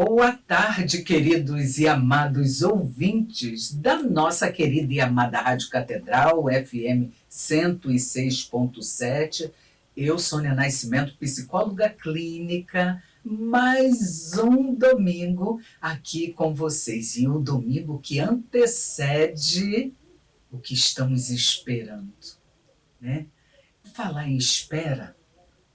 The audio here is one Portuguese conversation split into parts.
Boa tarde, queridos e amados ouvintes da nossa querida e amada Rádio Catedral, FM 106.7. Eu, Sônia Nascimento, psicóloga clínica, mais um domingo aqui com vocês. E o domingo que antecede o que estamos esperando, né? Falar em espera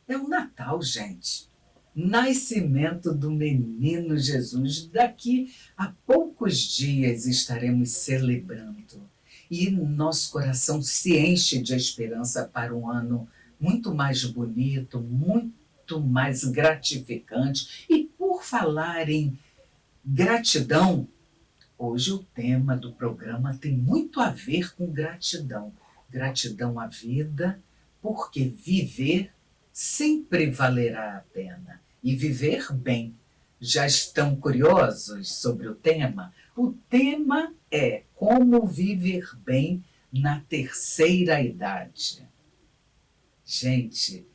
é o Natal, gente. Nascimento do menino Jesus. Daqui a poucos dias estaremos celebrando. E nosso coração se enche de esperança para um ano muito mais bonito, muito mais gratificante. E por falar em gratidão, hoje o tema do programa tem muito a ver com gratidão. Gratidão à vida, porque viver sempre valerá a pena. E viver bem. Já estão curiosos sobre o tema? O tema é como viver bem na terceira idade. Gente,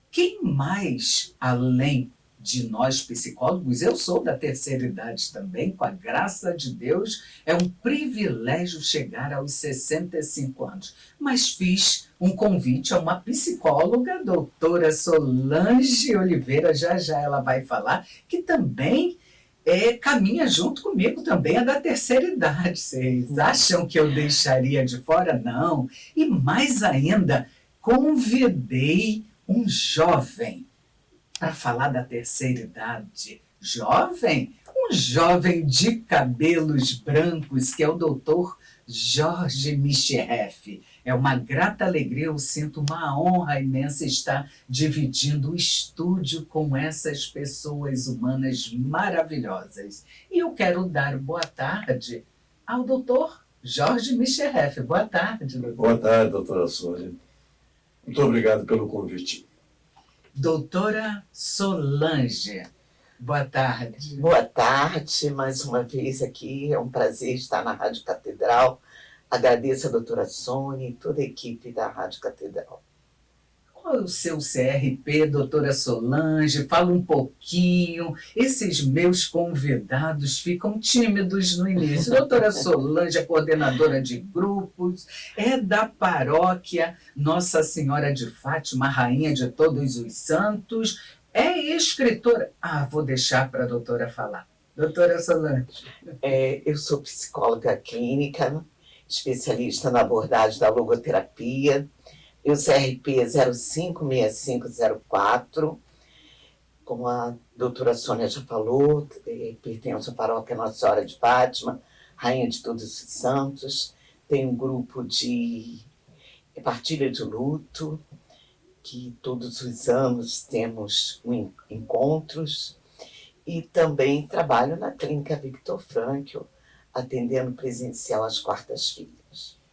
quem mais, além de nós psicólogos, eu sou da terceira idade também, com a graça de Deus, é um privilégio chegar aos 65 anos. Mas fiz um convite a uma psicóloga, doutora Solange Oliveira, já já ela vai falar, que também caminha junto comigo, também é da terceira idade. Vocês acham que eu deixaria de fora? Não. E mais ainda, convidei um jovem para falar da terceira idade. Jovem? Um jovem de cabelos brancos, que é o doutor Jorge Michereff. É uma grata alegria, eu sinto uma honra imensa estar dividindo o estúdio com essas pessoas humanas maravilhosas. E eu quero dar boa tarde ao doutor Jorge Michereff. Boa tarde, doutor. Boa tarde, doutora Sônia. Muito obrigado pelo convite. Doutora Solange, boa tarde. Boa tarde, mais uma vez aqui, é um prazer estar na Rádio Catedral. Agradeço a doutora Sônia e toda a equipe da Rádio Catedral. Qual é o seu CRP, doutora Solange? Fala um pouquinho. Esses meus convidados ficam tímidos no início. Doutora Solange é coordenadora de grupos, é da paróquia Nossa Senhora de Fátima, Rainha de Todos os Santos, é escritora. Vou deixar para a doutora falar. Doutora Solange. Eu sou psicóloga clínica, especialista na abordagem da logoterapia. Meu CRP é 056504. Como a doutora Sônia já falou, pertenço à paróquia Nossa Senhora de Fátima, Rainha de Todos os Santos. Tenho um grupo de partilha de luto, que todos os anos temos encontros. E também trabalho na Clínica Victor Frankl, atendendo presencial às quartas-feiras.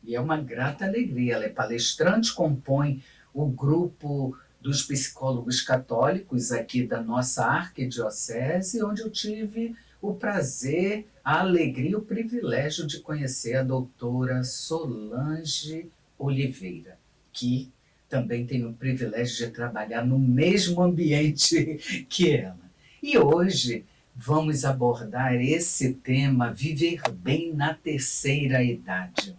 E é uma grata alegria. Ela é palestrante, compõe o grupo dos psicólogos católicos aqui da nossa arquidiocese, onde eu tive o prazer, a alegria e o privilégio de conhecer a doutora Solange Oliveira, que também tenho o privilégio de trabalhar no mesmo ambiente que ela. E hoje vamos abordar esse tema, viver bem na terceira idade.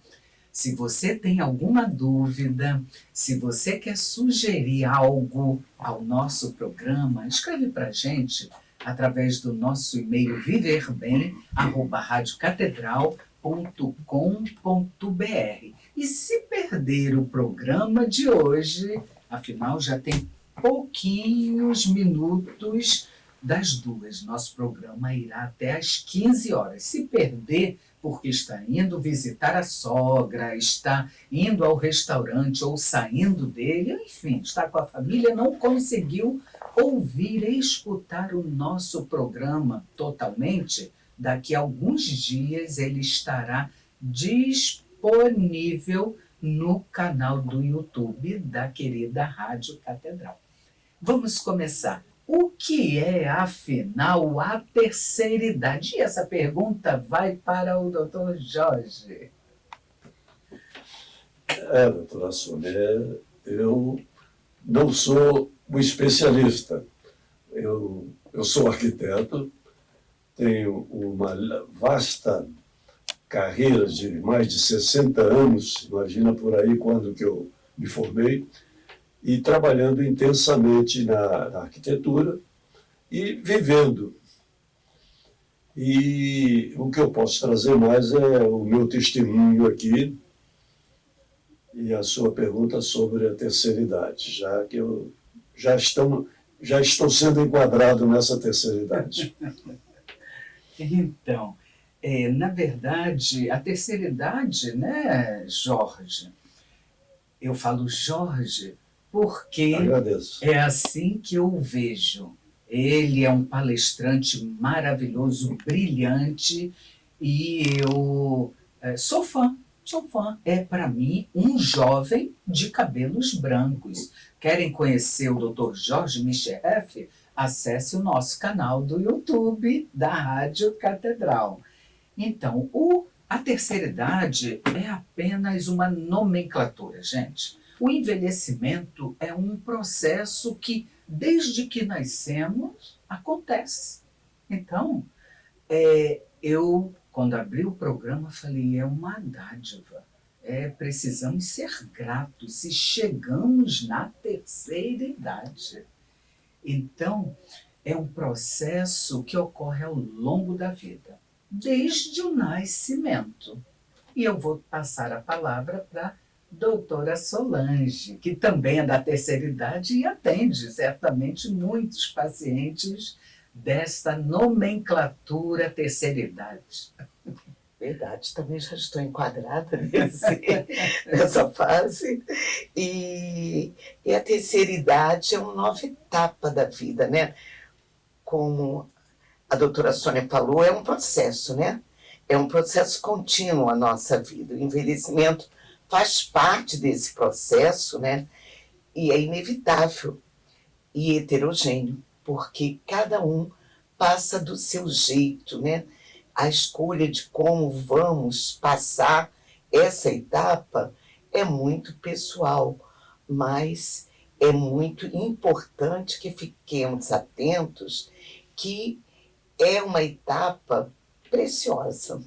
Se você tem alguma dúvida, se você quer sugerir algo ao nosso programa, escreve para a gente através do nosso e-mail viverbem@radiocatedral.com.br. E se perder o programa de hoje, afinal já tem pouquinhos minutos das 2. Nosso programa irá até às 15 horas. Se perder, porque está indo visitar a sogra, está indo ao restaurante ou saindo dele, enfim, está com a família, não conseguiu ouvir e escutar o nosso programa totalmente, daqui a alguns dias ele estará disponível no canal do YouTube da querida Rádio Catedral. Vamos começar. O que é, afinal, a terceira idade? E essa pergunta vai para o doutor Jorge. Doutora Sônia, eu não sou um especialista. Eu sou arquiteto, tenho uma vasta carreira de mais de 60 anos, imagina por aí quando que eu me formei, e trabalhando intensamente na arquitetura e vivendo. E o que eu posso trazer mais é o meu testemunho aqui e a sua pergunta sobre a terceira idade, já que eu já estou sendo enquadrado nessa terceira idade. Então, na verdade, a terceira idade, né, Jorge? Eu falo Jorge porque Agradeço. é assim que eu o vejo. Ele é um palestrante maravilhoso, brilhante, e eu sou fã. É, para mim, um jovem de cabelos brancos. Querem conhecer o Dr. Jorge Michereff? Acesse o nosso canal do YouTube da Rádio Catedral. Então, a terceira idade é apenas uma nomenclatura, gente. O envelhecimento é um processo que, desde que nascemos, acontece. Então, eu, quando abri o programa, falei, é uma dádiva. Precisamos ser gratos se chegamos na terceira idade. Então, é um processo que ocorre ao longo da vida, desde o nascimento. E eu vou passar a palavra para a doutora Solange, que também é da terceira idade e atende certamente muitos pacientes desta nomenclatura terceira idade. Verdade, também já estou enquadrada nessa fase. E a terceira idade é uma nova etapa da vida, né? Como a doutora Sônia falou, é um processo, né? É um processo contínuo a nossa vida. O envelhecimento faz parte desse processo, né? E é inevitável e heterogêneo, porque cada um passa do seu jeito, né? A escolha de como vamos passar essa etapa é muito pessoal, mas é muito importante que fiquemos atentos que é uma etapa preciosa.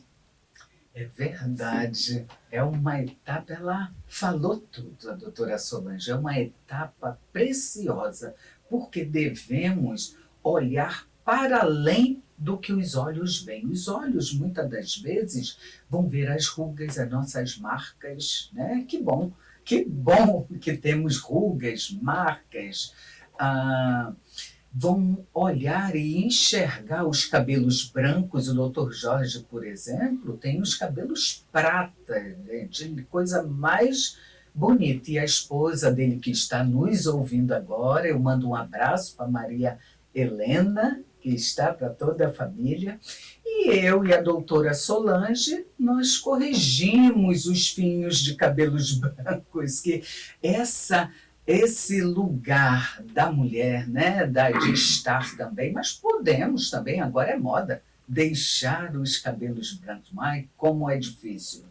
É verdade, é uma etapa, ela falou tudo, a doutora Solange, é uma etapa preciosa, porque devemos olhar para além do que os olhos veem. Os olhos, muitas das vezes, vão ver as rugas, as nossas marcas, né? Que bom que temos rugas, marcas, vão olhar e enxergar os cabelos brancos. O doutor Jorge, por exemplo, tem os cabelos prata, gente, coisa mais bonita. E a esposa dele, que está nos ouvindo agora, eu mando um abraço para Maria Helena, que está para toda a família. E eu e a doutora Solange, nós corrigimos os fios de cabelos brancos, que esse lugar da mulher, né, de estar também, mas podemos também, agora é moda, deixar os cabelos brancos. Ai, como é difícil,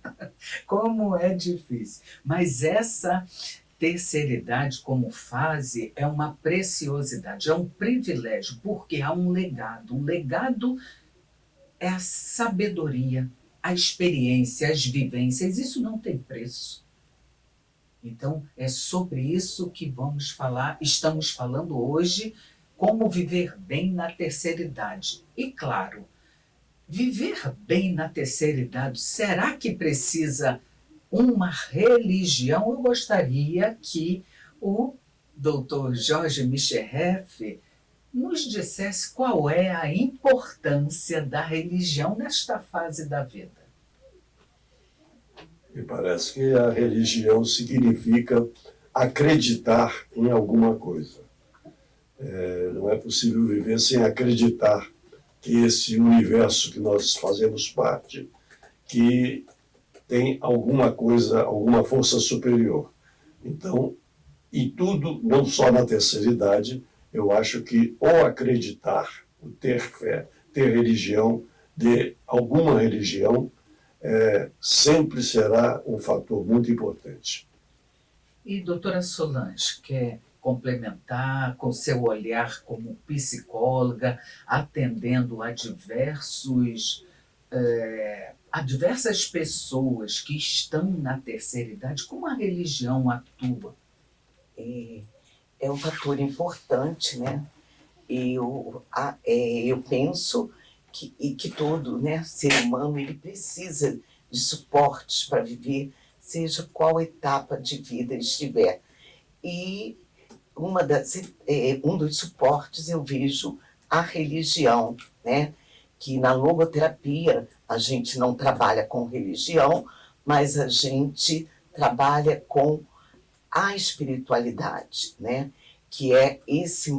como é difícil. Mas essa terceira idade como fase é uma preciosidade, é um privilégio, porque há um legado. O legado é a sabedoria, a experiência, as vivências, isso não tem preço. Então, é sobre isso que vamos falar, estamos falando hoje, como viver bem na terceira idade. E claro, viver bem na terceira idade, será que precisa uma religião? Eu gostaria que o Dr. Jorge Michereff nos dissesse qual é a importância da religião nesta fase da vida. Me parece que a religião significa acreditar em alguma coisa. Não é possível viver sem acreditar que esse universo que nós fazemos parte, que tem alguma coisa, alguma força superior. Então, em tudo, não só na terceira idade, eu acho que ou acreditar, ou ter fé, ter religião, de alguma religião, sempre será um fator muito importante. E, doutora Solange, quer complementar com seu olhar como psicóloga, atendendo a diversas pessoas que estão na terceira idade? Como a religião atua? É um fator importante, né? Eu penso que todo, né, ser humano ele precisa de suportes para viver, seja qual etapa de vida estiver. E um dos suportes eu vejo a religião, né? Que na logoterapia a gente não trabalha com religião, mas a gente trabalha com a espiritualidade, né? Que é esse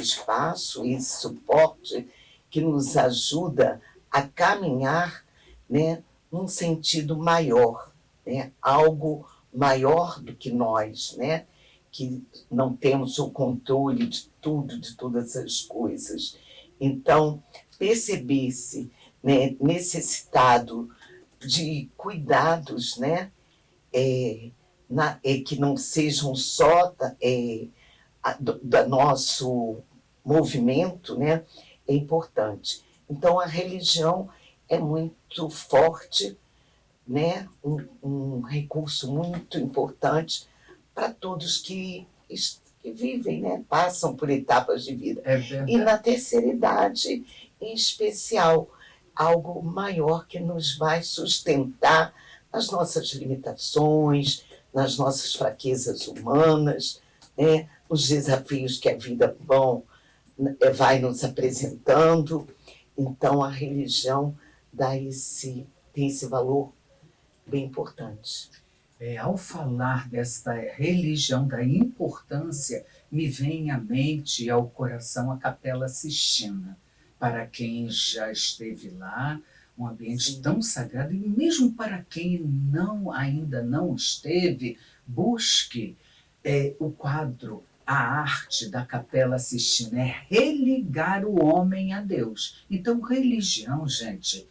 espaço, esse suporte que nos ajuda a caminhar, né, num sentido maior, né? Algo maior do que nós, né? Que não temos o controle de tudo, de todas as coisas. Então, perceber-se, né, necessitado de cuidados, né, que não sejam só do nosso movimento, né, é importante. Então, a religião é muito forte, né, um recurso muito importante para todos que vivem, né, passam por etapas de vida. E na terceira idade, em especial, algo maior que nos vai sustentar nas nossas limitações, nas nossas fraquezas humanas, né, os desafios que a vida vai nos apresentando. Então, a religião tem esse valor bem importante. Ao falar desta religião, da importância, me vem à mente e ao coração a Capela Sistina. Para quem já esteve lá, um ambiente Sim. tão sagrado, e mesmo para quem ainda não esteve, busque o quadro, a arte da Capela Sistina, é religar o homem a Deus. Então, religião, gente,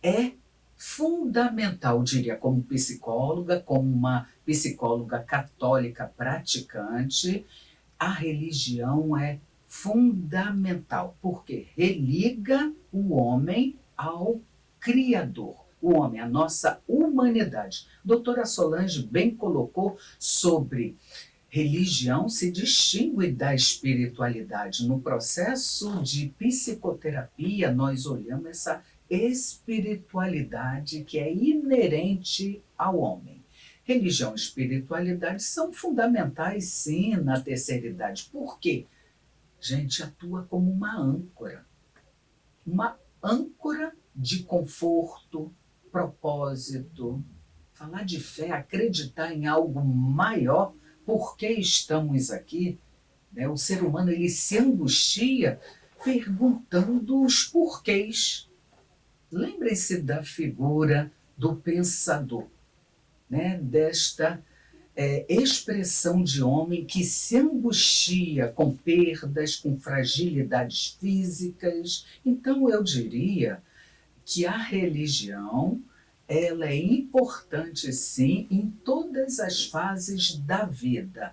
é fundamental, diria, como psicóloga, como uma psicóloga católica praticante, a religião é fundamental, porque religa o homem ao Criador, o homem, a nossa humanidade. Doutora Solange bem colocou sobre religião se distingue da espiritualidade. No processo de psicoterapia, nós olhamos essa espiritualidade que é inerente ao homem. Religião e espiritualidade são fundamentais, sim, na terceira idade. Por quê? Gente, atua como uma âncora de conforto, propósito. Falar de fé, acreditar em algo maior, por que estamos aqui, né? O ser humano ele se angustia perguntando os porquês. Lembrem-se da figura do pensador, né? Desta expressão de homem que se angustia com perdas, com fragilidades físicas. Então, eu diria que a religião ela é importante, sim, em todas as fases da vida,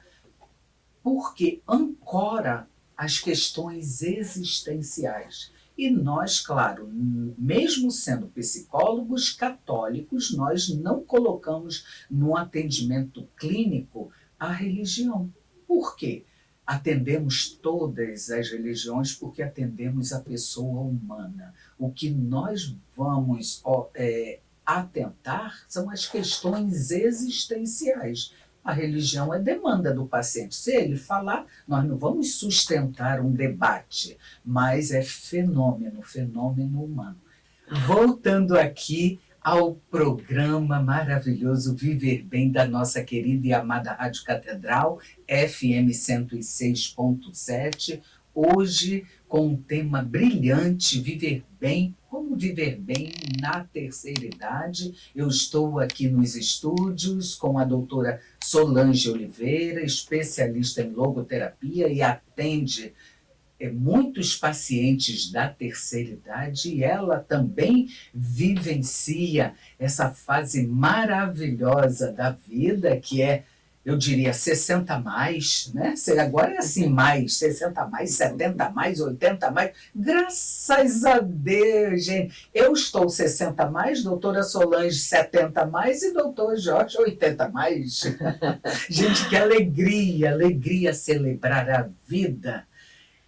porque ancora as questões existenciais. E nós, claro, mesmo sendo psicólogos católicos, nós não colocamos no atendimento clínico a religião. Por quê? Atendemos todas as religiões porque atendemos a pessoa humana. O que nós vamos atentar são as questões existenciais. A religião é demanda do paciente. Se ele falar, nós não vamos sustentar um debate, mas é fenômeno humano. Voltando aqui ao programa maravilhoso Viver Bem da nossa querida e amada Rádio Catedral, FM 106.7, hoje com um tema brilhante, viver bem, como viver bem na terceira idade. Eu estou aqui nos estúdios com a doutora Solange Oliveira, especialista em logoterapia e atende muitos pacientes da terceira idade, e ela também vivencia essa fase maravilhosa da vida, que é eu diria 60 a mais, né? Agora é assim, mais, 60 a mais, 70 a mais, 80 a mais. Graças a Deus, gente. Eu estou 60 a mais, doutora Solange 70 a mais e doutor Jorge 80 a mais. Gente, que alegria, alegria celebrar a vida.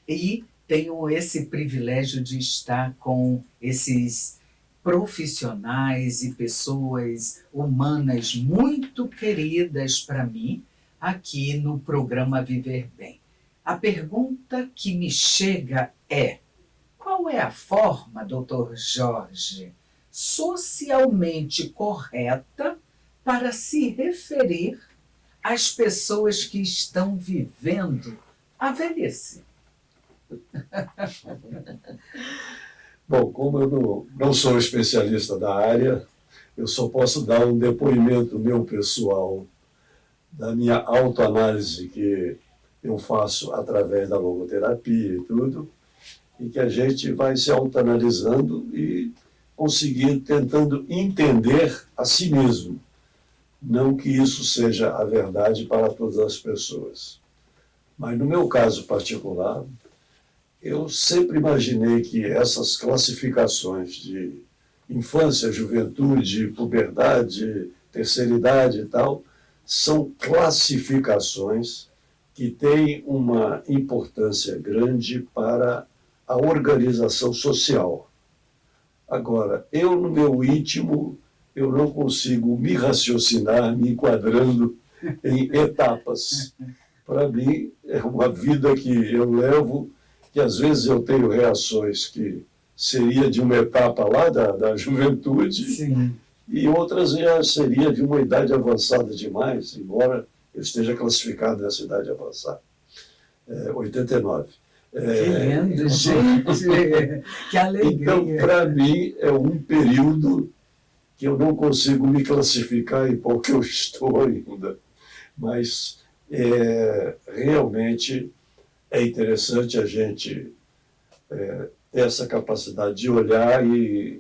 E tenho esse privilégio de estar com esses profissionais e pessoas humanas muito queridas para mim aqui no programa Viver Bem. A pergunta que me chega é: qual é a forma, doutor Jorge, socialmente correta para se referir às pessoas que estão vivendo a velhice? Bom, como eu não sou especialista da área, eu só posso dar um depoimento meu pessoal, da minha autoanálise que eu faço através da logoterapia e tudo, e que a gente vai se autoanalisando e conseguir tentando entender a si mesmo. Não que isso seja a verdade para todas as pessoas. Mas no meu caso particular, eu sempre imaginei que essas classificações de infância, juventude, puberdade, terceira idade e tal, são classificações que têm uma importância grande para a organização social. Agora, eu no meu íntimo, eu não consigo me raciocinar, me enquadrando em etapas. Para mim, é uma vida que eu levo, que às vezes eu tenho reações que seria de uma etapa lá da juventude. Sim. E outras já seria de uma idade avançada demais, embora eu esteja classificado nessa idade avançada. 89. Que lindo, gente! Que alegria! Então, para mim, é um período que eu não consigo me classificar em qual que eu estou ainda. Mas realmente é interessante a gente ter essa capacidade de olhar e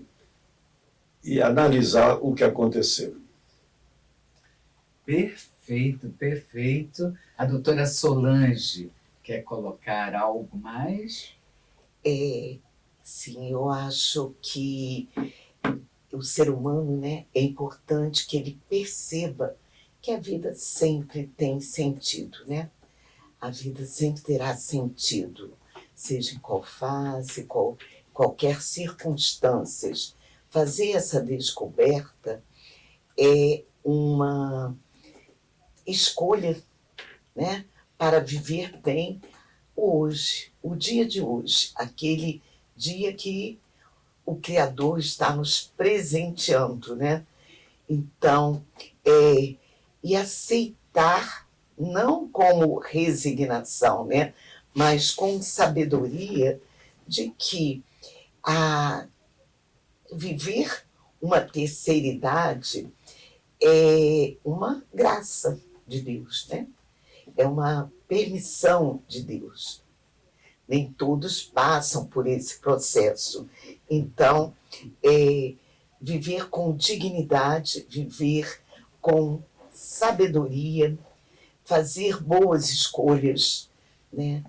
analisar o que aconteceu. Perfeito, perfeito. A doutora Solange quer colocar algo mais? Sim, eu acho que o ser humano, né, é importante que ele perceba que a vida sempre tem sentido, né? A vida sempre terá sentido, seja em qual fase, qualquer circunstância. Fazer essa descoberta é uma escolha, né, para viver bem hoje, o dia de hoje, aquele dia que o Criador está nos presenteando, né? Então, e aceitar, não como resignação, né, mas com sabedoria de que viver uma terceira idade é uma graça de Deus, né? É uma permissão de Deus. Nem todos passam por esse processo. Então, viver com dignidade, viver com sabedoria, fazer boas escolhas, né?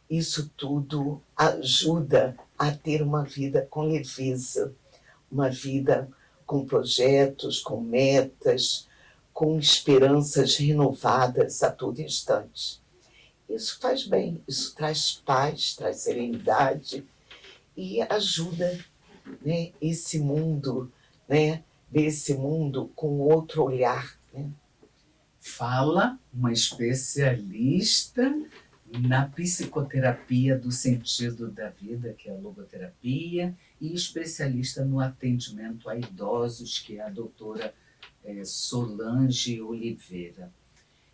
Isso tudo ajuda a ter uma vida com leveza, uma vida com projetos, com metas, com esperanças renovadas a todo instante. Isso faz bem, isso traz paz, traz serenidade e ajuda, né, esse mundo, né, ver esse mundo com outro olhar, né? Fala uma especialista na psicoterapia do sentido da vida, que é a logoterapia, e especialista no atendimento a idosos, que é a doutora Solange Oliveira.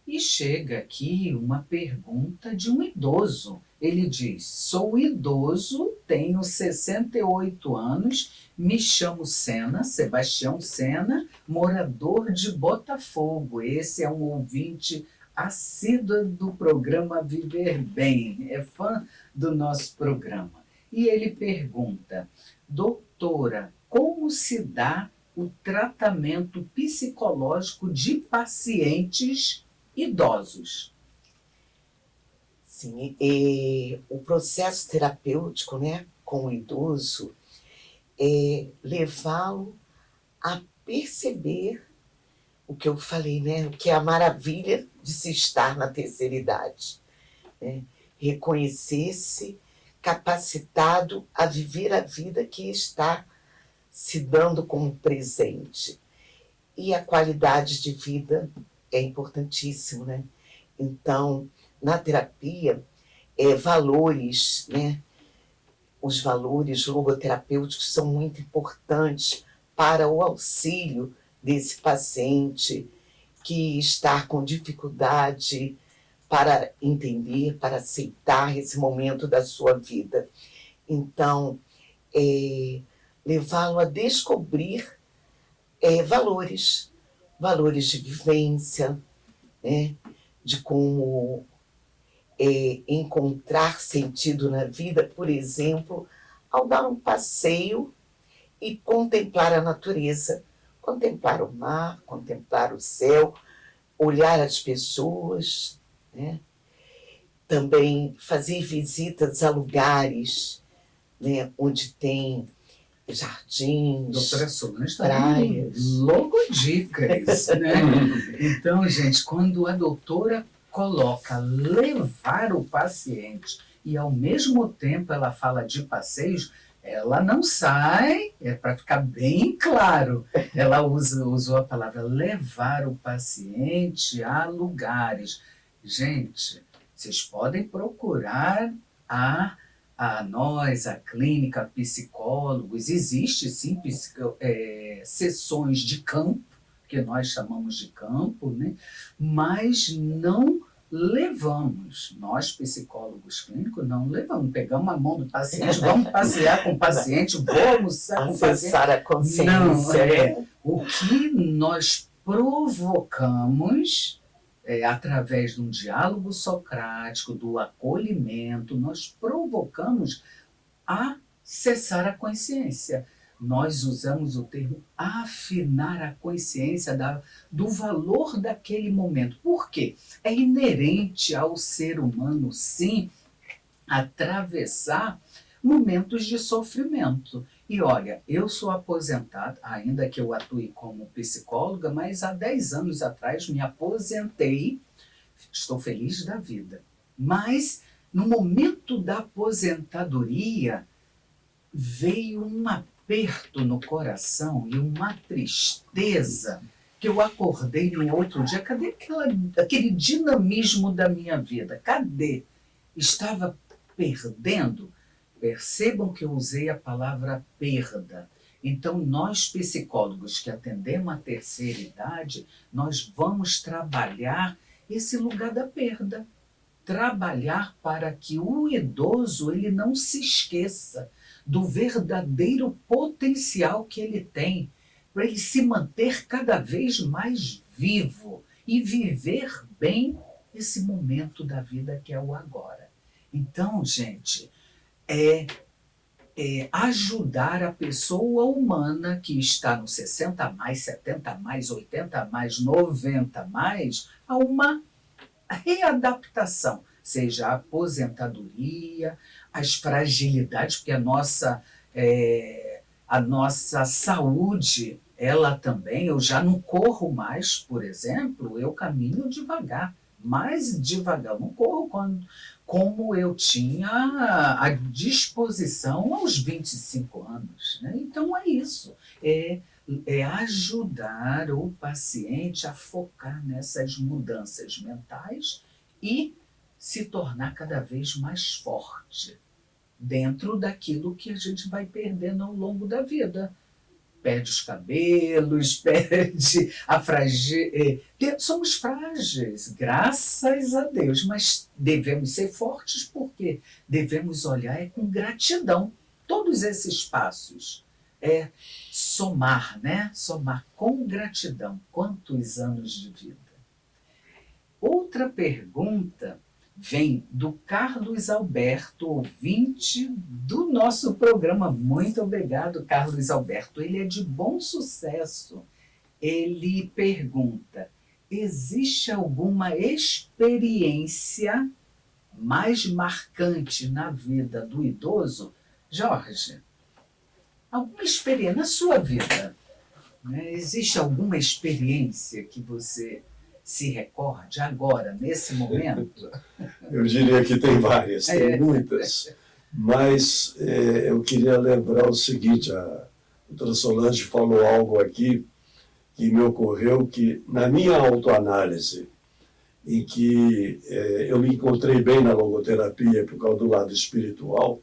E chega aqui uma pergunta de um idoso. Ele diz: sou idoso, tenho 68 anos, me chamo Sebastião Sena, morador de Botafogo. Esse é um ouvinte assíduo do programa Viver Bem, é fã do nosso programa. E ele pergunta: doutora, como se dá o tratamento psicológico de pacientes idosos. Sim, e o processo terapêutico, né, com o idoso é levá-lo a perceber o que eu falei, né, o que é a maravilha de se estar na terceira idade, né? Reconhecer-se capacitado a viver a vida que está se dando como presente. E a qualidade de vida é importantíssimo, né? Então, na terapia, valores, né? Os valores logoterapêuticos são muito importantes para o auxílio desse paciente que está com dificuldade para entender, para aceitar esse momento da sua vida. Então, levá-lo a descobrir valores de vivência, né? De como encontrar sentido na vida, por exemplo, ao dar um passeio e contemplar a natureza, contemplar o mar, contemplar o céu, olhar as pessoas, né? Também fazer visitas a lugares, né, onde tem jardins, Doutora Solange, praias. Logo dicas, né? Então, gente, quando a doutora coloca levar o paciente e ao mesmo tempo ela fala de passeios, ela não sai, para ficar bem claro, ela usou a palavra levar o paciente a lugares. Gente, vocês podem procurar a nós, a clínica, psicólogos, existe sim sessões de campo, que nós chamamos de campo, né? Mas não levamos, nós psicólogos clínicos não levamos, pegamos a mão do paciente, vamos passear com o paciente, vou almoçar com o paciente. Acessar a consciência. Não, o que nós provocamos através de um diálogo socrático, do acolhimento, nós provocamos a cessar a consciência. Nós usamos o termo afinar a consciência do valor daquele momento. Por quê? É inerente ao ser humano, sim, atravessar momentos de sofrimento. E olha, eu sou aposentada, ainda que eu atue como psicóloga, mas há 10 anos atrás me aposentei, estou feliz da vida. Mas no momento da aposentadoria veio um aperto no coração e uma tristeza que eu acordei no outro dia. Cadê aquele dinamismo da minha vida? Cadê? Estava perdendo. Percebam que eu usei a palavra perda. Então, nós psicólogos que atendemos a terceira idade, nós vamos trabalhar esse lugar da perda. Trabalhar para que o idoso ele não se esqueça do verdadeiro potencial que ele tem, para ele se manter cada vez mais vivo e viver bem esse momento da vida que é o agora. Então, gente, ajudar a pessoa humana que está no 60 mais, 70 mais, 80 mais, 90 mais, a uma readaptação, seja a aposentadoria, as fragilidades, porque a nossa saúde, ela também, eu já não corro mais, por exemplo, eu caminho devagar, mais devagar, não corro como eu tinha à disposição aos 25 anos. Né? Então é isso, é ajudar o paciente a focar nessas mudanças mentais e se tornar cada vez mais forte dentro daquilo que a gente vai perdendo ao longo da vida. Perde os cabelos, perde a fragilidade. Somos frágeis, graças a Deus, mas devemos ser fortes porque devemos olhar com gratidão. Todos esses passos somar, né? Somar com gratidão. Quantos anos de vida? Outra pergunta vem do Carlos Alberto, ouvinte do nosso programa. Muito obrigado, Carlos Alberto. Ele é de Bom Sucesso. Ele pergunta: existe alguma experiência mais marcante na vida do idoso? Jorge, alguma experiência na sua vida, né? Existe alguma experiência que você se recorde agora, nesse momento? Eu diria que tem várias, tem muitas, mas eu queria lembrar o seguinte, a doutora Solange falou algo aqui que me ocorreu, que na minha autoanálise, em que eu me encontrei bem na logoterapia por causa do lado espiritual,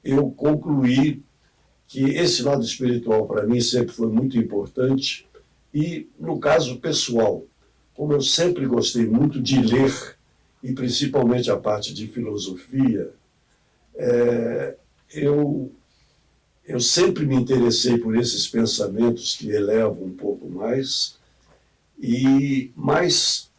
eu concluí que esse lado espiritual para mim sempre foi muito importante e, no caso pessoal, como eu sempre gostei muito de ler, e principalmente a parte de filosofia, eu sempre me interessei por esses pensamentos que elevam um pouco mais, e mais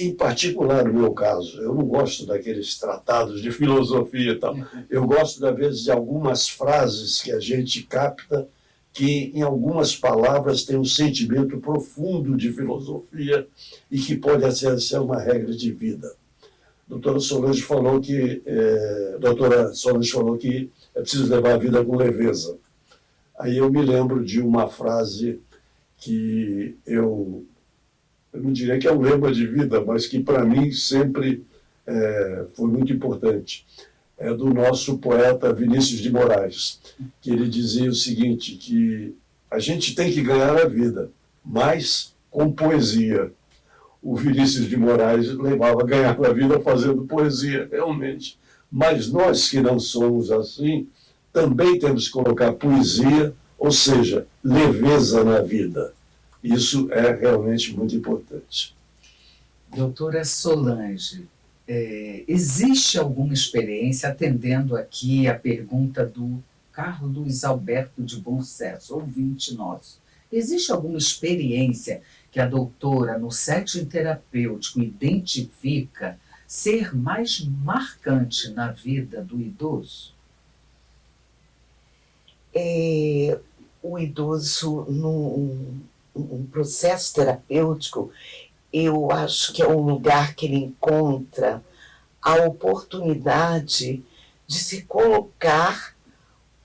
em particular no meu caso, eu não gosto daqueles tratados de filosofia e tal. Eu gosto, às vezes, de algumas frases que a gente capta que, em algumas palavras, tem um sentimento profundo de filosofia e que pode ser uma regra de vida. Doutora Solange falou que é preciso levar a vida com leveza. Aí eu me lembro de uma frase que eu não diria que é um lema de vida, mas que para mim sempre foi muito importante. É do nosso poeta Vinícius de Moraes, que ele dizia o seguinte, que a gente tem que ganhar a vida, mas com poesia. O Vinícius de Moraes levava a ganhar a vida fazendo poesia, realmente. Mas nós que não somos assim, também temos que colocar poesia, ou seja, leveza na vida. Isso é realmente muito importante. Doutora Solange, existe alguma experiência, atendendo aqui a pergunta do Carlos Alberto de Bom Sucesso, ouvinte nosso, existe alguma experiência que a doutora, no setting terapêutico, identifica ser mais marcante na vida do idoso? O idoso, num processo terapêutico, eu acho que é um lugar que ele encontra a oportunidade de se colocar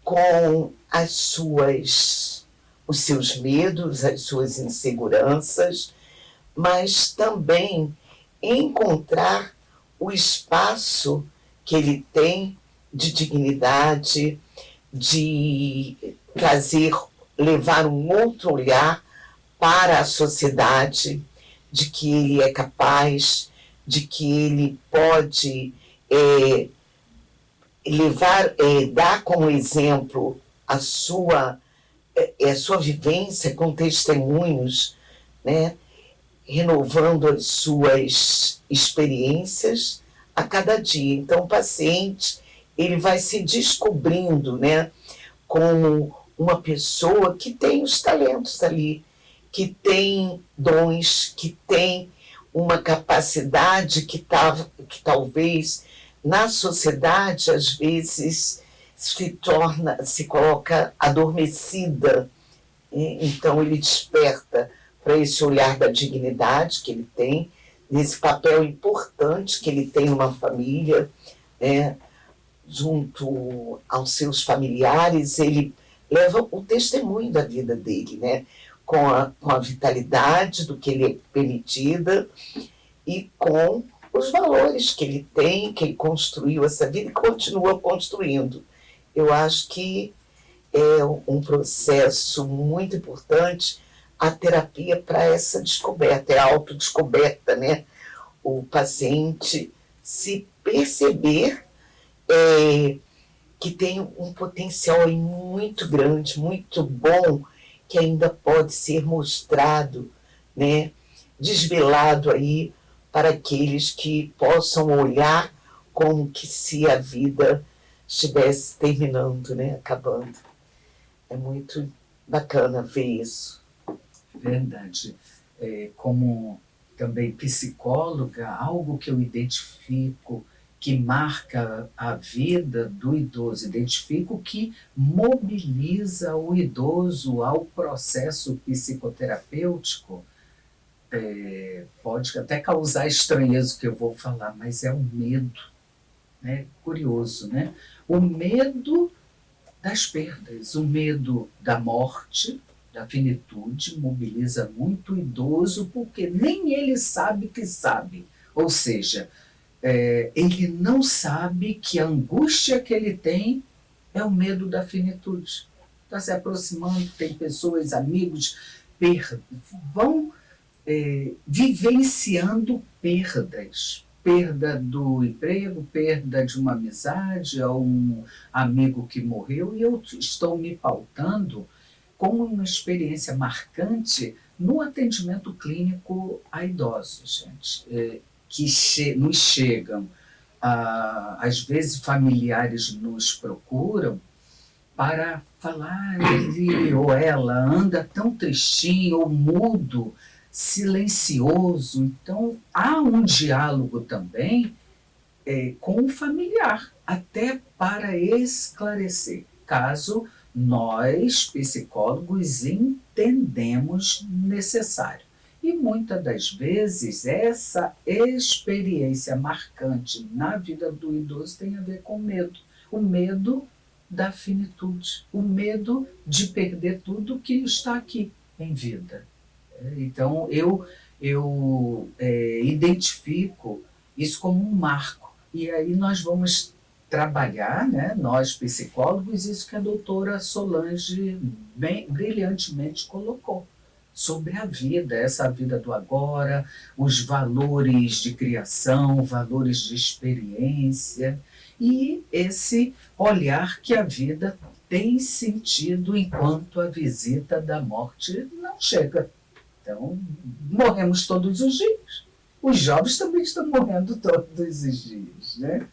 com os seus medos, as suas inseguranças, mas também encontrar o espaço que ele tem de dignidade, de levar um outro olhar para a sociedade, de que ele é capaz, de que ele pode dar como exemplo a sua vivência com testemunhos, né, renovando as suas experiências a cada dia. Então, o paciente ele vai se descobrindo, né, como uma pessoa que tem os talentos ali, que tem dons, que tem uma capacidade que talvez na sociedade às vezes se coloca adormecida. Então ele desperta para esse olhar da dignidade que ele tem, nesse papel importante que ele tem numa família, né? Junto aos seus familiares, ele leva o testemunho da vida dele, né? Com a vitalidade do que ele é permitida e com os valores que ele tem, que ele construiu essa vida e continua construindo. Eu acho que é um processo muito importante a terapia para essa descoberta, é a autodescoberta, né? O paciente se perceber que tem um potencial aí muito grande, muito bom, que ainda pode ser mostrado, né, desvelado aí para aqueles que possam olhar como que se a vida estivesse terminando, né, acabando. É muito bacana ver isso. Verdade. Como também psicóloga, algo que eu identifico que marca a vida do idoso, identifico que mobiliza o idoso ao processo psicoterapêutico, pode até causar estranheza o que eu vou falar, mas é o medo, né? Curioso, né? O medo das perdas, o medo da morte, da finitude, mobiliza muito o idoso, porque nem ele sabe que sabe. Ou seja, ele não sabe que a angústia que ele tem é o medo da finitude. Está se aproximando, tem pessoas, amigos, vão vivenciando perdas. Perda do emprego, perda de uma amizade, ou um amigo que morreu, e eu estou me pautando como uma experiência marcante no atendimento clínico a idosos, gente, que nos chegam, às vezes familiares nos procuram para falar, ele ou ela anda tão tristinho ou mudo, silencioso. Então, há um diálogo também com o familiar, até para esclarecer, caso nós, psicólogos, entendemos necessário. E muitas das vezes essa experiência marcante na vida do idoso tem a ver com medo. O medo da finitude, o medo de perder tudo que está aqui em vida. Então, eu identifico isso como um marco. E aí nós vamos trabalhar, né, nós psicólogos, isso que a doutora Solange brilhantemente colocou, sobre a vida, essa vida do agora, os valores de criação, valores de experiência, e esse olhar que a vida tem sentido enquanto a visita da morte não chega. Então, morremos todos os dias. Os jovens também estão morrendo todos os dias, né?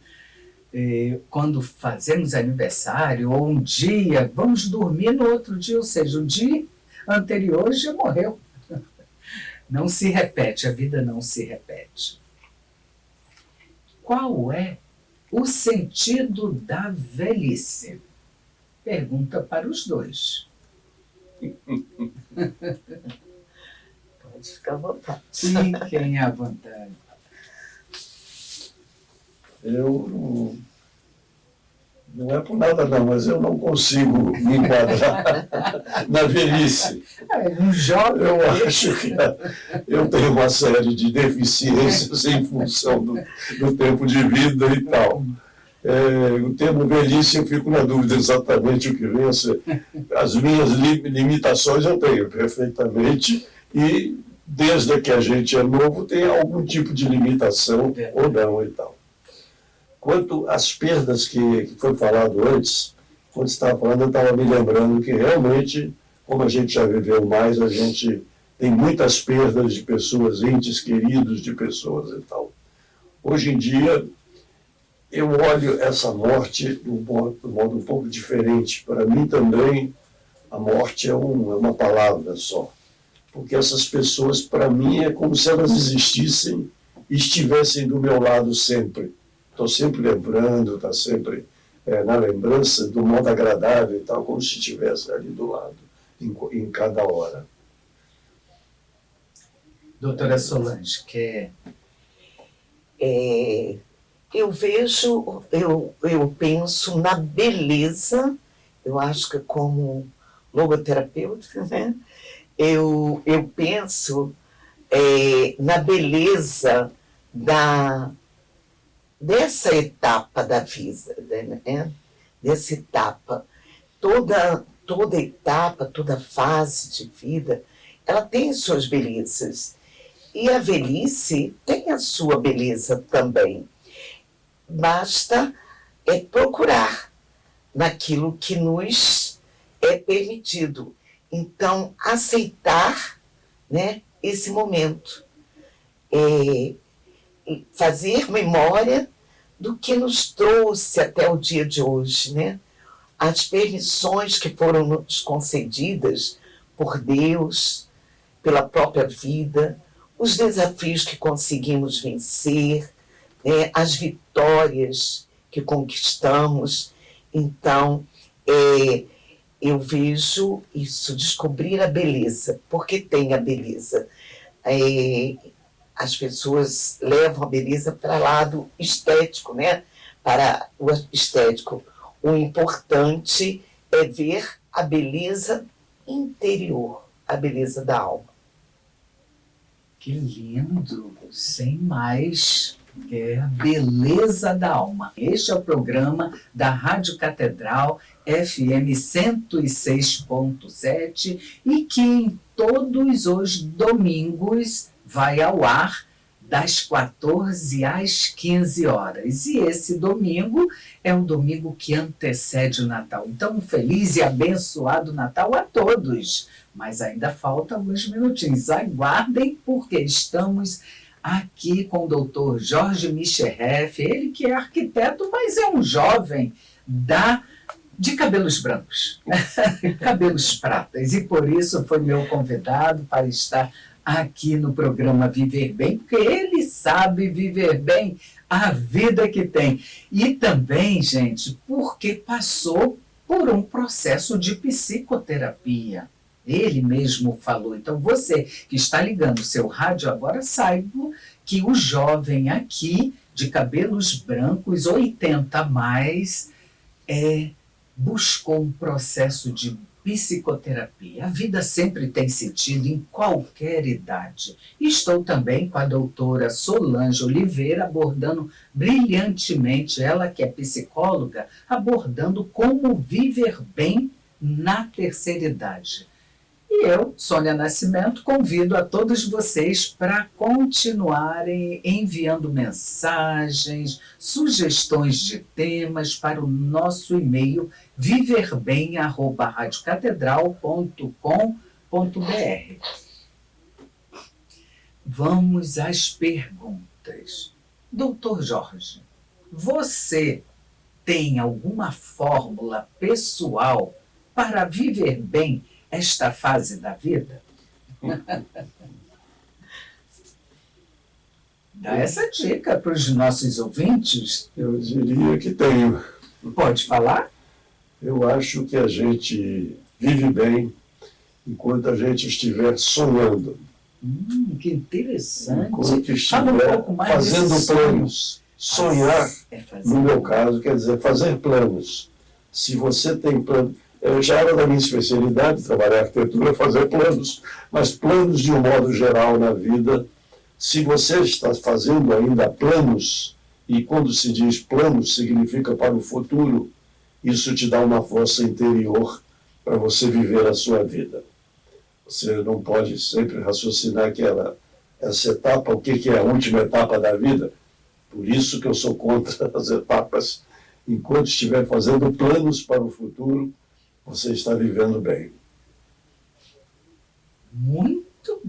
Quando fazemos aniversário, ou um dia, vamos dormir no outro dia, ou seja, o dia anterior já morreu. Não se repete, a vida não se repete. Qual é o sentido da velhice? Pergunta para os dois. Pode ficar à vontade. Fiquem à vontade. Eu não é por nada não, mas eu não consigo me enquadrar na velhice. Um jovem. Eu acho que eu tenho uma série de deficiências em função do tempo de vida e tal. O termo velhice, eu fico na dúvida exatamente o que vem a ser. As minhas limitações eu tenho perfeitamente, e desde que a gente é novo tem algum tipo de limitação ou não e tal. Quanto às perdas que foi falado antes, quando você estava falando, eu estava me lembrando que realmente, como a gente já viveu mais, a gente tem muitas perdas de pessoas, entes queridos de pessoas e tal. Hoje em dia, eu olho essa morte de um modo um pouco diferente. Para mim também, a morte é uma palavra só. Porque essas pessoas, para mim, é como se elas existissem e estivessem do meu lado sempre. Estou sempre lembrando, está sempre na lembrança, do modo agradável e tal, como se estivesse ali do lado, em cada hora. Doutora Solange, quer... Eu vejo, eu penso na beleza, eu acho que como logoterapeuta, né? Eu penso na beleza dessa etapa da vida, né? Dessa etapa. Toda etapa, toda fase de vida, ela tem suas belezas. E a velhice tem a sua beleza também. Basta procurar naquilo que nos é permitido. Então, aceitar, né, esse momento. Fazer memória do que nos trouxe até o dia de hoje, né? As permissões que foram nos concedidas por Deus, pela própria vida, os desafios que conseguimos vencer, as vitórias que conquistamos. Então, eu vejo isso, descobrir a beleza, porque tem a beleza. as pessoas levam a beleza para o lado estético, né? Para o estético. O importante é ver a beleza interior, a beleza da alma. Que lindo! Sem mais, é a beleza da alma. Este é o programa da Rádio Catedral FM 106.7 e que em todos os domingos vai ao ar das 14 às 15 horas. E esse domingo é o domingo que antecede o Natal. Então, um feliz e abençoado Natal a todos. Mas ainda faltam alguns minutinhos. Aguardem, porque estamos aqui com o doutor Jorge Michereff, ele que é arquiteto, mas é um jovem de cabelos brancos, cabelos pratas. E por isso foi meu convidado para estar aqui no programa Viver Bem, porque ele sabe viver bem a vida que tem. E também, gente, porque passou por um processo de psicoterapia. Ele mesmo falou. Então, você que está ligando o seu rádio agora, saiba que o jovem aqui, de cabelos brancos, 80 a mais, buscou um processo de psicoterapia. A vida sempre tem sentido em qualquer idade. Estou também com a doutora Solange Oliveira, abordando brilhantemente, ela que é psicóloga, abordando como viver bem na terceira idade. E eu, Sônia Nascimento, convido a todos vocês para continuarem enviando mensagens, sugestões de temas para o nosso e-mail viverbem@radiocatedral.com.br. Vamos às perguntas. Doutor Jorge, você tem alguma fórmula pessoal para viver bem esta fase da vida? Dá essa dica para os nossos ouvintes. Eu diria que tenho. Pode falar? Eu acho que a gente vive bem enquanto a gente estiver sonhando. Que interessante. Enquanto Fala um pouco estiver mais fazendo desse sonho. planos. Sonhar, no meu caso, quer dizer fazer planos. Se você tem plano... Já era da minha especialidade, trabalhar arquitetura, fazer planos, mas planos de um modo geral na vida. Se você está fazendo ainda planos, e quando se diz planos, significa para o futuro, isso te dá uma força interior para você viver a sua vida. Você não pode sempre raciocinar que essa etapa, o que é a última etapa da vida. Por isso que eu sou contra as etapas. Enquanto estiver fazendo planos para o futuro, você está vivendo bem. Muito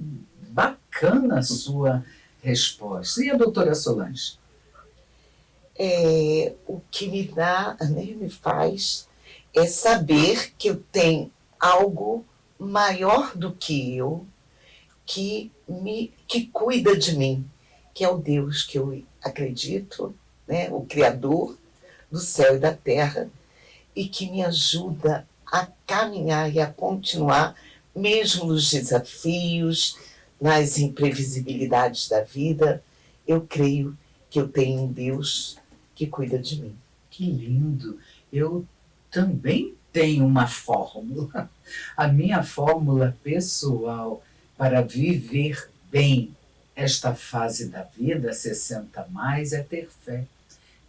bacana a sua resposta. E a doutora Solange? O que me dá, né, me faz, é saber que eu tenho algo maior do que eu, que cuida de mim, que é o Deus que eu acredito, né, o Criador do céu e da terra, e que me ajuda a caminhar e a continuar, mesmo nos desafios, nas imprevisibilidades da vida. Eu creio que eu tenho um Deus que cuida de mim. Que lindo! Eu também tenho uma fórmula. A minha fórmula pessoal para viver bem esta fase da vida, 60 a mais, é ter fé.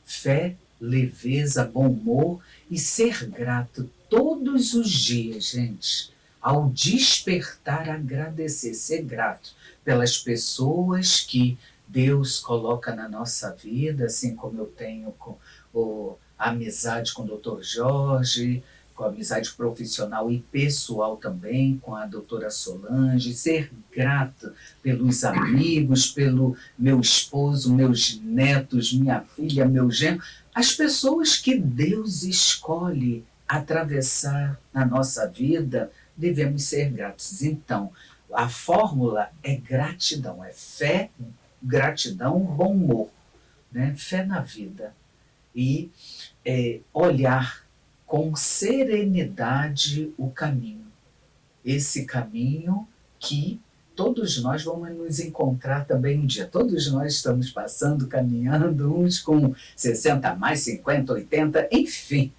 Fé, leveza, bom humor e ser grato todos os dias, gente. Ao despertar, agradecer, ser grato pelas pessoas que Deus coloca na nossa vida, assim como eu tenho a amizade com o Dr. Jorge, com a amizade profissional e pessoal também, com a doutora Solange, ser grato pelos amigos, pelo meu esposo, meus netos, minha filha, meu genro, as pessoas que Deus escolhe atravessar na nossa vida, devemos ser gratos. Então, a fórmula é gratidão, é fé, gratidão, bom humor, né? Fé na vida e olhar com serenidade o caminho. Esse caminho que todos nós vamos nos encontrar também um dia. Todos nós estamos passando, caminhando, uns com 60 a mais, 50, 80, enfim.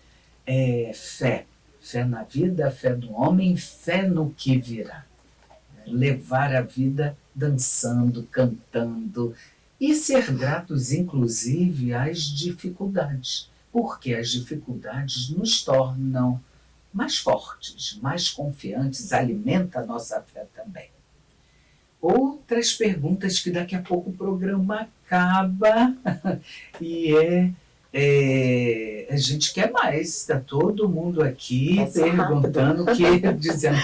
Fé. Fé na vida, fé no homem, fé no que virá. Levar a vida dançando, cantando e ser gratos, inclusive, às dificuldades. Porque as dificuldades nos tornam mais fortes, mais confiantes, alimenta a nossa fé também. Outras perguntas que daqui a pouco o programa acaba e a gente quer mais, está todo mundo aqui perguntando, dizendo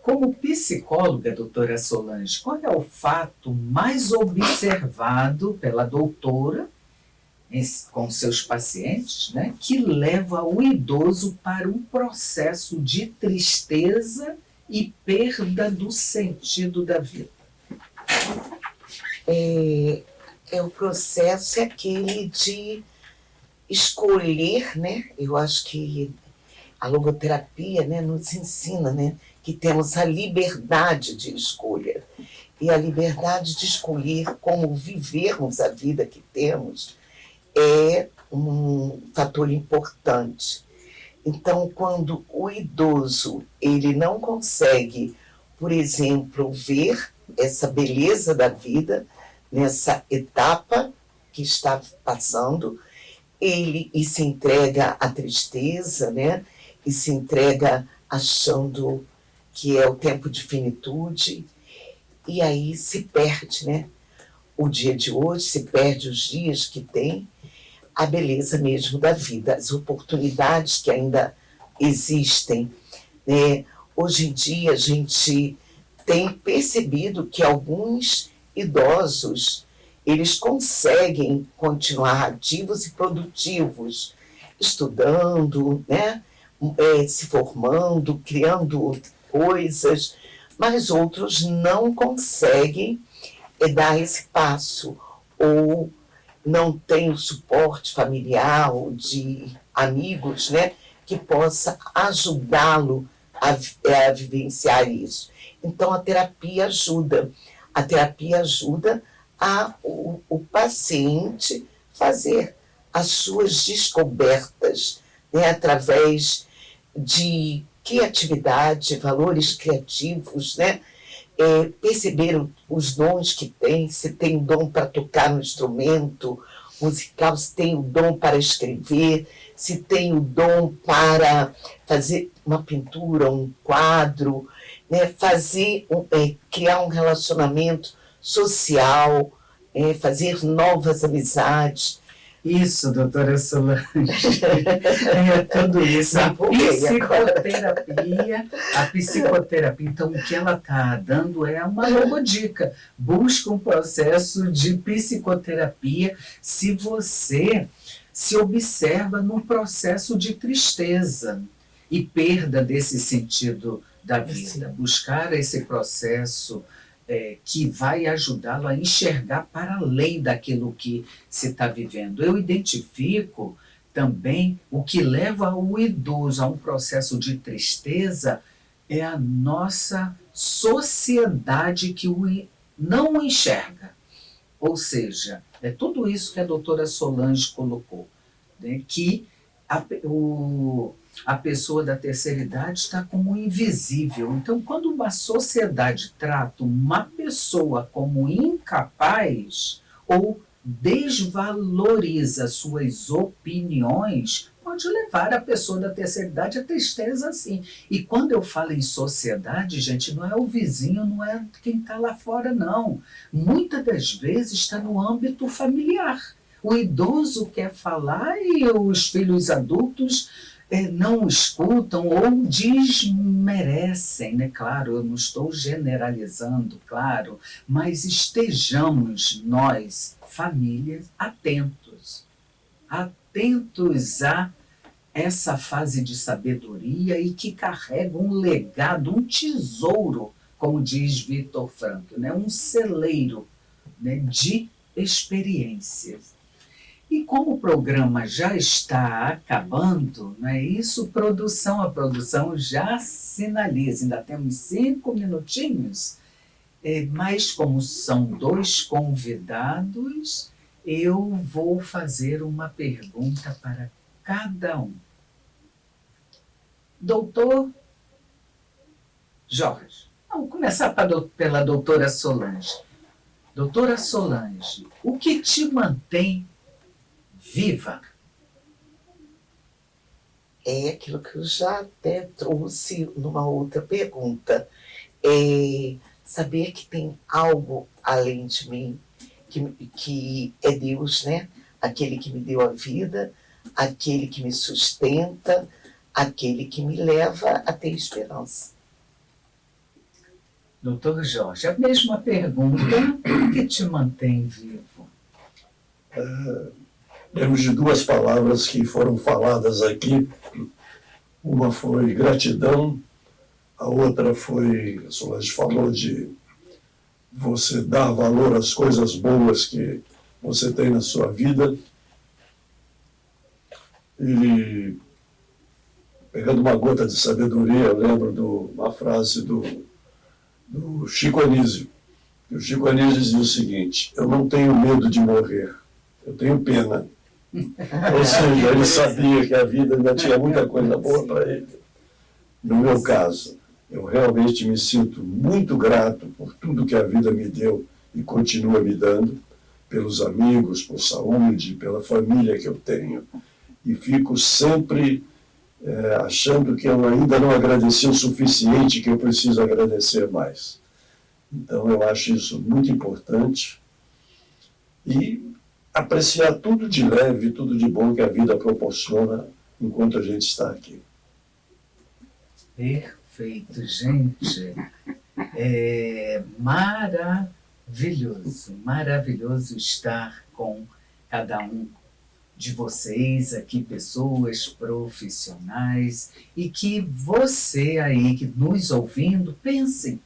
como psicóloga, doutora Solange, qual é o fato mais observado pela doutora com seus pacientes, né, que leva o idoso para um processo de tristeza e perda do sentido da vida? O processo aquele de escolher, né? Eu acho que a logoterapia, né, nos ensina, né, que temos a liberdade de escolha. E a liberdade de escolher como vivermos a vida que temos é um fator importante. Então, quando o idoso ele não consegue, por exemplo, ver essa beleza da vida nessa etapa que está passando, ele se entrega à tristeza, né? E se entrega achando que é o tempo de finitude, e aí se perde, né? O dia de hoje, se perde os dias que tem, a beleza mesmo da vida, as oportunidades que ainda existem, né? Hoje em dia a gente tem percebido que alguns idosos, eles conseguem continuar ativos e produtivos, estudando, né? Se formando, criando coisas, mas outros não conseguem dar esse passo, ou não tem o suporte familiar ou de amigos, né, que possa ajudá-lo a vivenciar isso. Então, a terapia ajuda. A terapia ajuda o paciente fazer as suas descobertas, né, através de criatividade, valores criativos, né? Perceber os dons que tem, se tem dom para tocar no instrumento musical, se tem o dom para escrever, se tem o dom para fazer uma pintura, um quadro, né? Criar um relacionamento social, fazer novas amizades. Isso, doutora Solange, tudo isso. A psicoterapia, então o que ela está dando é uma logodica. Busca um processo de psicoterapia se você se observa num processo de tristeza e perda desse sentido da vida. Buscar esse processo que vai ajudá-lo a enxergar para além daquilo que se está vivendo. Eu identifico também o que leva o idoso a um processo de tristeza é a nossa sociedade que não o enxerga. Ou seja, é tudo isso que a doutora Solange colocou, né, que a pessoa da terceira idade está como invisível. Então, quando uma sociedade trata uma pessoa como incapaz ou desvaloriza suas opiniões, pode levar a pessoa da terceira idade à tristeza, sim. E quando eu falo em sociedade, gente, não é o vizinho, não é quem está lá fora, não. Muitas das vezes está no âmbito familiar. O idoso quer falar e os filhos adultos não escutam ou desmerecem, né? Claro, eu não estou generalizando, claro, mas estejamos nós, famílias, atentos a essa fase de sabedoria e que carrega um legado, um tesouro, como diz Viktor Frankl, né? Um celeiro, né, de experiências. E como o programa já está acabando, não é isso? A produção já sinaliza, ainda temos 5 minutinhos, mas como são 2 convidados, eu vou fazer uma pergunta para cada um. Doutor Jorge, vamos começar pela doutora Solange. Doutora Solange, o que te mantém viva? É aquilo que eu já até trouxe numa outra pergunta. É saber que tem algo além de mim, que é Deus, né? Aquele que me deu a vida, aquele que me sustenta, aquele que me leva a ter esperança. Doutor Jorge, a mesma pergunta, o que te mantém vivo? Temos de 2 palavras que foram faladas aqui. Uma foi gratidão, a outra foi, a Solange falou de você dar valor às coisas boas que você tem na sua vida. E, pegando uma gota de sabedoria, eu lembro de uma frase do Chico Anísio. O Chico Anísio dizia o seguinte: eu não tenho medo de morrer, eu tenho pena. Ou seja, ele sabia que a vida ainda tinha muita coisa boa para ele. No meu caso, eu realmente me sinto muito grato por tudo que a vida me deu e continua me dando, pelos amigos, por saúde, pela família que eu tenho. E fico sempre achando que eu ainda não agradeci o suficiente, que eu preciso agradecer mais. Então, eu acho isso muito importante. E apreciar tudo de leve, tudo de bom que a vida proporciona enquanto a gente está aqui. Perfeito, gente. É maravilhoso estar com cada um de vocês aqui, pessoas profissionais, e que você aí que nos ouvindo, pensem,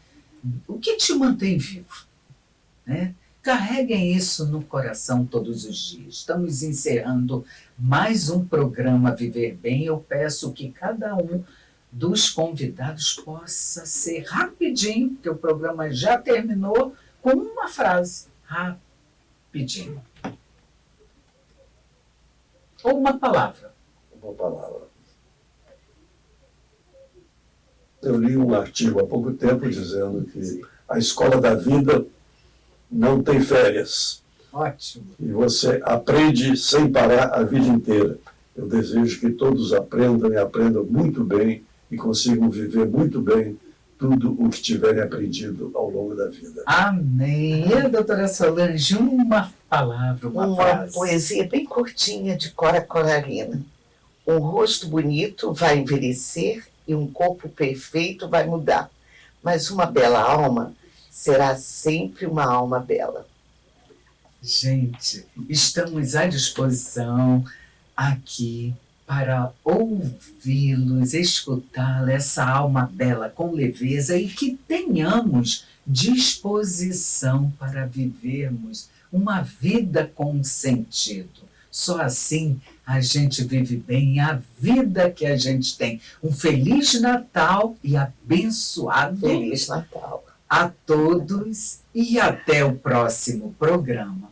o que te mantém vivo, né? Carreguem isso no coração todos os dias. Estamos encerrando mais um programa Viver Bem. Eu peço que cada um dos convidados possa ser rapidinho, porque o programa já terminou, com uma frase, rapidinho. Ou uma palavra. Uma palavra. Eu li um artigo há pouco tempo dizendo que a escola da vida não tem férias. Ótimo. E você aprende sem parar a vida inteira. Eu desejo que todos aprendam e aprendam muito bem e consigam viver muito bem tudo o que tiverem aprendido ao longo da vida. Amém. E a doutora Solange, uma palavra, uma frase. Poesia bem curtinha de Cora Coralina. Um rosto bonito vai envelhecer e um corpo perfeito vai mudar. Mas uma bela alma será sempre uma alma bela. Gente, estamos à disposição aqui para ouvi-los, escutá-la, essa alma bela com leveza, e que tenhamos disposição para vivermos uma vida com sentido. Só assim a gente vive bem a vida que a gente tem. Um Feliz Natal e abençoado Feliz Natal a todos, e até o próximo programa.